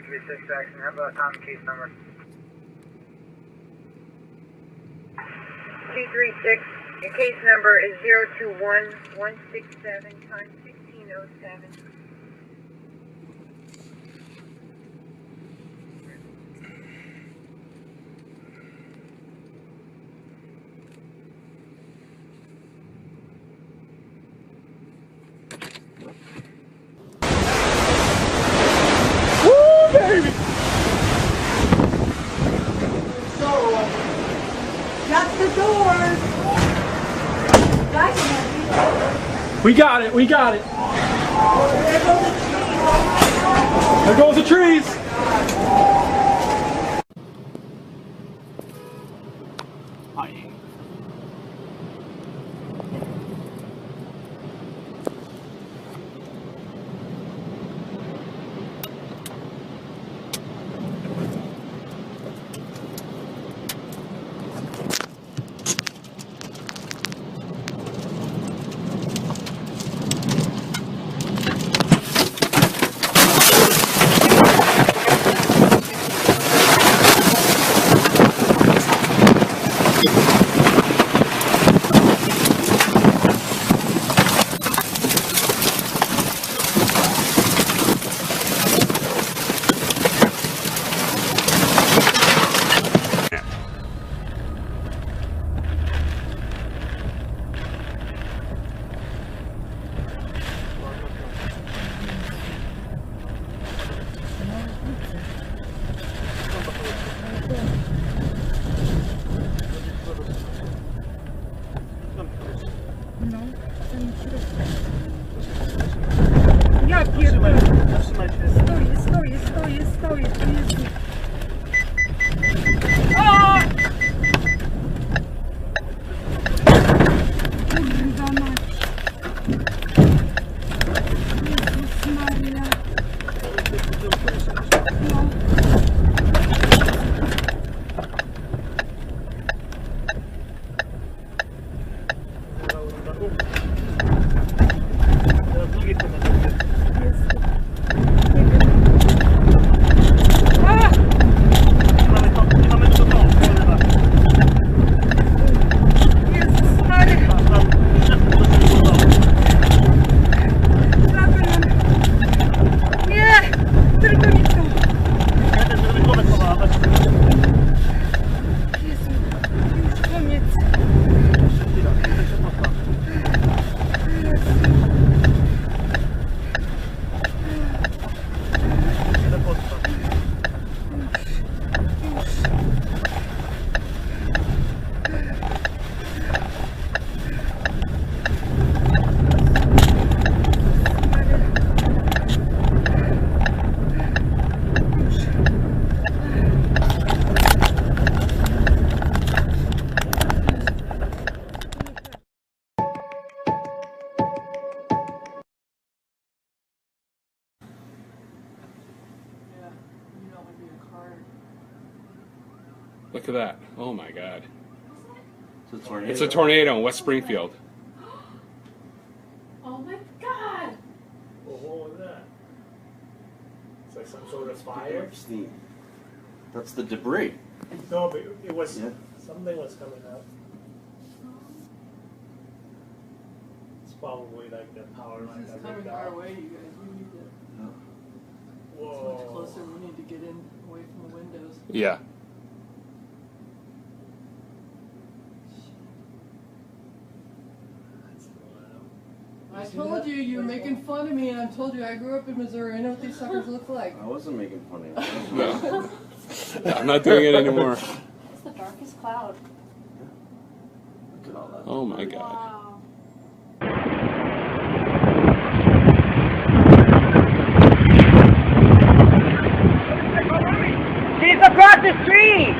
236 action. How about time and case number? 236. Your case number is 021167 times 1607. Baby! So, shut the doors. We got it, we got it. There goes the trees. Hi. Ja pierdolę. Stoję. Jezu. A! Kurwa mać. Jezus Maria. No. Look at that. Oh my God. It's a tornado. It's a tornado in West Springfield. Oh my God! Well, what was that? It's like some sort of fire? Steam. That's the debris. No, but it was, Yeah. something was coming up. It's probably like the power line This is that coming ripped our out. way, you guys. We need to. It's much Whoa. closer. We need to get in away from the windows. Yeah. I told you, you're making fun of me, and I told you I grew up in Missouri. I know what these suckers look like. I wasn't making fun of you. No. I'm not doing it anymore. It's the darkest cloud. Look at all that. Oh my God. Wow. She's across the street!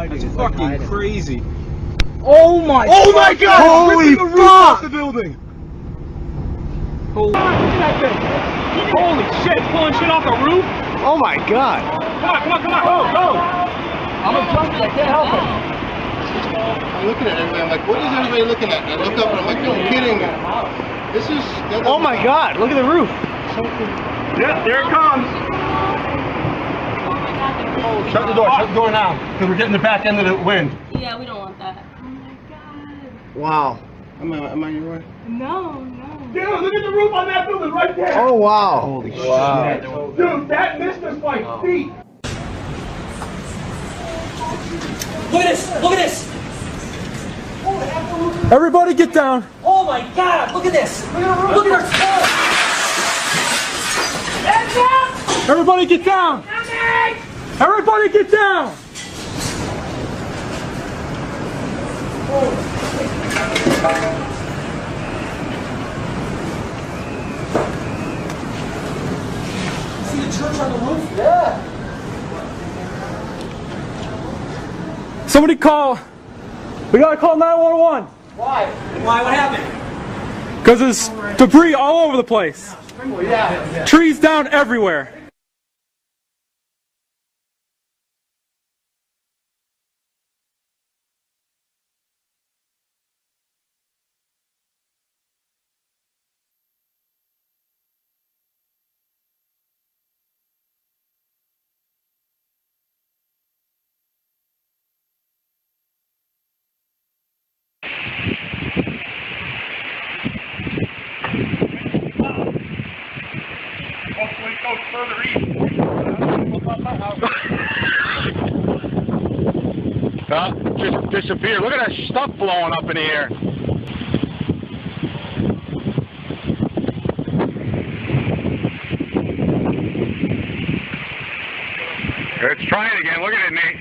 That's fucking crazy. Oh my god! Holy fuck! The building. Holy shit! It's pulling shit off the roof. Oh my god! Come on! Go! I'm a junkie. I can't help it. I'm looking at everybody. I'm like, what is everybody looking at? And I look up and I'm like, no kidding. This is. Oh my god! Look at the roof. Yeah, there it comes. Shut the door. Shut the door now, because we're getting the back end of the wind. Yeah, we don't want that. Oh my god. Wow. Am I your way? No. Dude, look at the roof on that building right there. Oh wow. Holy shit. Dude, that missed us by feet. Look at this! Everybody get down. Oh my god, look at this! Look at our stuff! Everybody get down. Everybody get down. See the church on the roof? Yeah. Somebody call. We gotta call 911. Why? What happened? Because there's debris all over the place. Yeah. Trees down everywhere. Hopefully it goes further east. Just disappeared. Look at that stuff blowing up in the air. It's trying again. Look at it, Nate.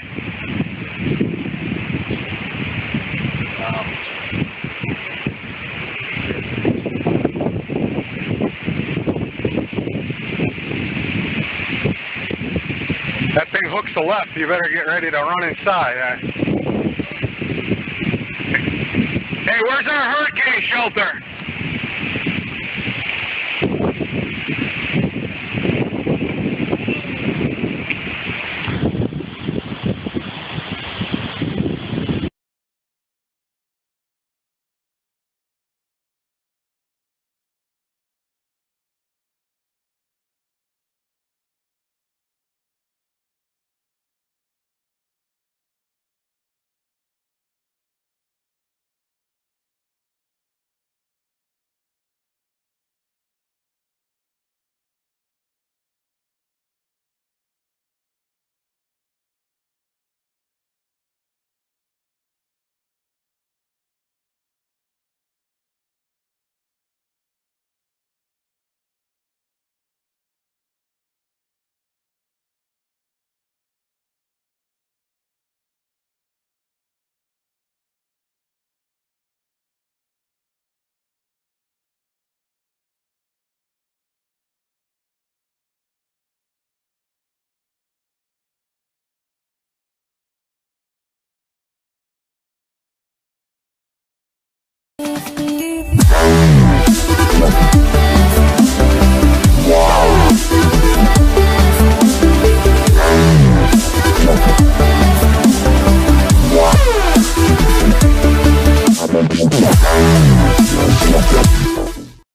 That thing hooks to left. You better get ready to run inside. Hey, where's our hurricane shelter?